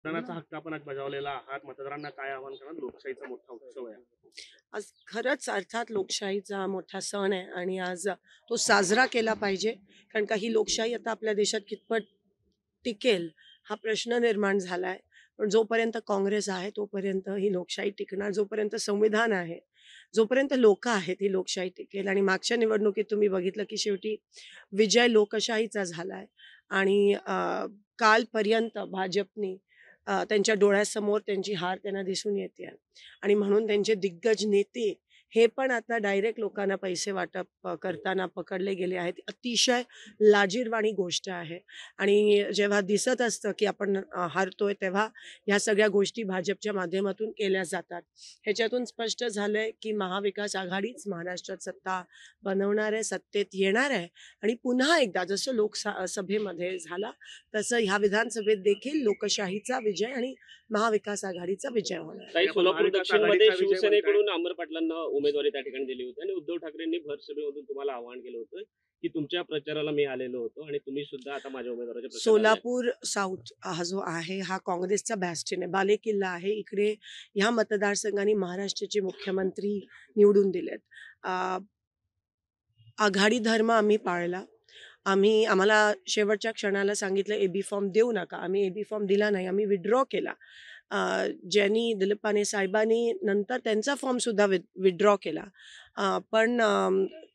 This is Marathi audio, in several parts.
मतदानाचा हक्क आपण आज बजावलेला आहात. मतदारांना काय आवाहन कराल? लोकशाहीचा मोठा उत्सव आहे. आज खरंच अर्थात लोकशाहीचा मोठा सण आहे आणि आज तो साजरा केला पाहिजे. कारण का ही लोकशाही आता आपल्या देशात कितपत टिकेल हा प्रश्न निर्माण झाला आहे. पण जोपर्यंत काँग्रेस आहे तोपर्यंत ही लोकशाही टिकणार. जोपर्यंत संविधान आहे, जोपर्यंत लोकं आहेत ही लोकशाही टिकेल. आणि मागच्या निवडणुकीत तुम्ही बघितलं की शेवटी विजय लोकशाहीचा झाला आहे आणि कालपर्यंत भाजपनी त्यांच्या डोळ्यासमोर त्यांची हार त्यांना दिसून येते आहे. आणि म्हणून त्यांचे दिग्गज नेते हे पण आता डायरेक्ट लोकांना पैसे वाटप करताना पकडले गेले आहेत. अतिशय लाजिरवाणी गोष्ट आहे. आणि जेव्हा दिसत असतं की आपण हारतोय तेव्हा ह्या सगळ्या गोष्टी भाजपच्या माध्यमातून केल्या जातात. ह्याच्यातून स्पष्ट झालंय की महाविकास आघाडीच महाराष्ट्रात सत्ता बनवणार आहे, सत्तेत येणार आहे आणि पुन्हा एकदा जसं सभेमध्ये झाला तसं ह्या विधानसभेत देखील लोकशाहीचा विजय आणि महाविकास आघाडीचा विजय होणार आहे. ताई, आपण सोलापूर महाविकास दक्षिणमध्ये आघाडीचा विजय म्हणताय. शिवसेनेकडून अमर पाटलांना उमेदवारी त्या ठिकाणी दिली होती आणि उद्धव ठाकरेंनी भर सभेमधून तुम्हाला आवाहन केलं होतं की तुमच्या प्रचाराला मी आलेलो होतो आणि तुम्ही सुद्धा आता माझ्या उमेदवाराच्या प्रचाराला या. सोलापूर साऊथ हा जो आहे हा काँग्रेसचा बॅस्टिन आहे, बालेकिल्ला आहे. इकडे ह्या मतदारसंघाने महाराष्ट्राचे मुख्यमंत्री निवडून दिलेत. आघाडी धर्म आम्ही पाळला. आम्हाला शेवटच्या क्षणाला सांगितलं एबी फॉर्म देऊ नका. आम्ही एबी फॉर्म दिला नाही, आम्ही विथड्रॉ केला. ज्यांनी दिलीप पाने साहेबांनी नंतर त्यांचा फॉर्मसुद्धा विथड्रॉ केला. पण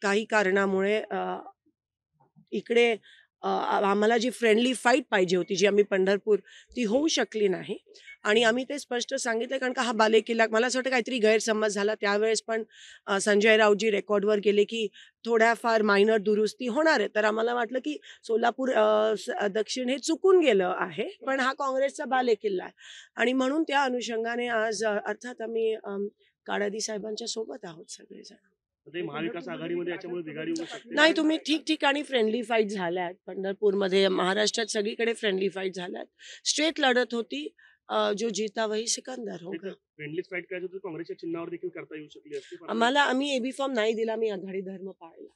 काही कारणामुळे इकडे आम्हाला जी फ्रेंडली फाईट पाहिजे होती, जी आम्ही पंढरपूर, ती होऊ शकली नाही. आणि आम्ही ते स्पष्ट सांगितलं कारण का हा बालेकिल्ला मला असं वाटतं काहीतरी गैरसमज झाला त्यावेळेस. पण संजय राऊतजी रेकॉर्डवर गेले की थोड्याफार मायनर दुरुस्ती होणार आहे. तर आम्हाला वाटलं की सोलापूर दक्षिण हे चुकून गेलं आहे, पण हा काँग्रेसचा बालेकिल्ला आहे. आणि म्हणून त्या अनुषंगाने आज अर्थात आम्ही काळादी साहेबांच्या सोबत आहोत सगळेजण. ते महाविकास आघाडीमध्ये याच्यामुळे बिघाडी होऊ शकते. नाही, तुम्ही ठिकठिकाणी फ्रेंडली फाईट झाल्यात. पंढरपूरमध्ये, महाराष्ट्रात सगळीकडे फ्रेंडली फाईट झाल्यात. स्ट्रेट लढत होती. जो जीता वही सिकंदर होगा. फ्रेंडली फाईट करायची होती, काँग्रेसच्या चिन्हावर देखील करता येऊ शकली असती. आम्ही एबी फॉर्म नाही दिला, मी आघाडी धर्म पाळला.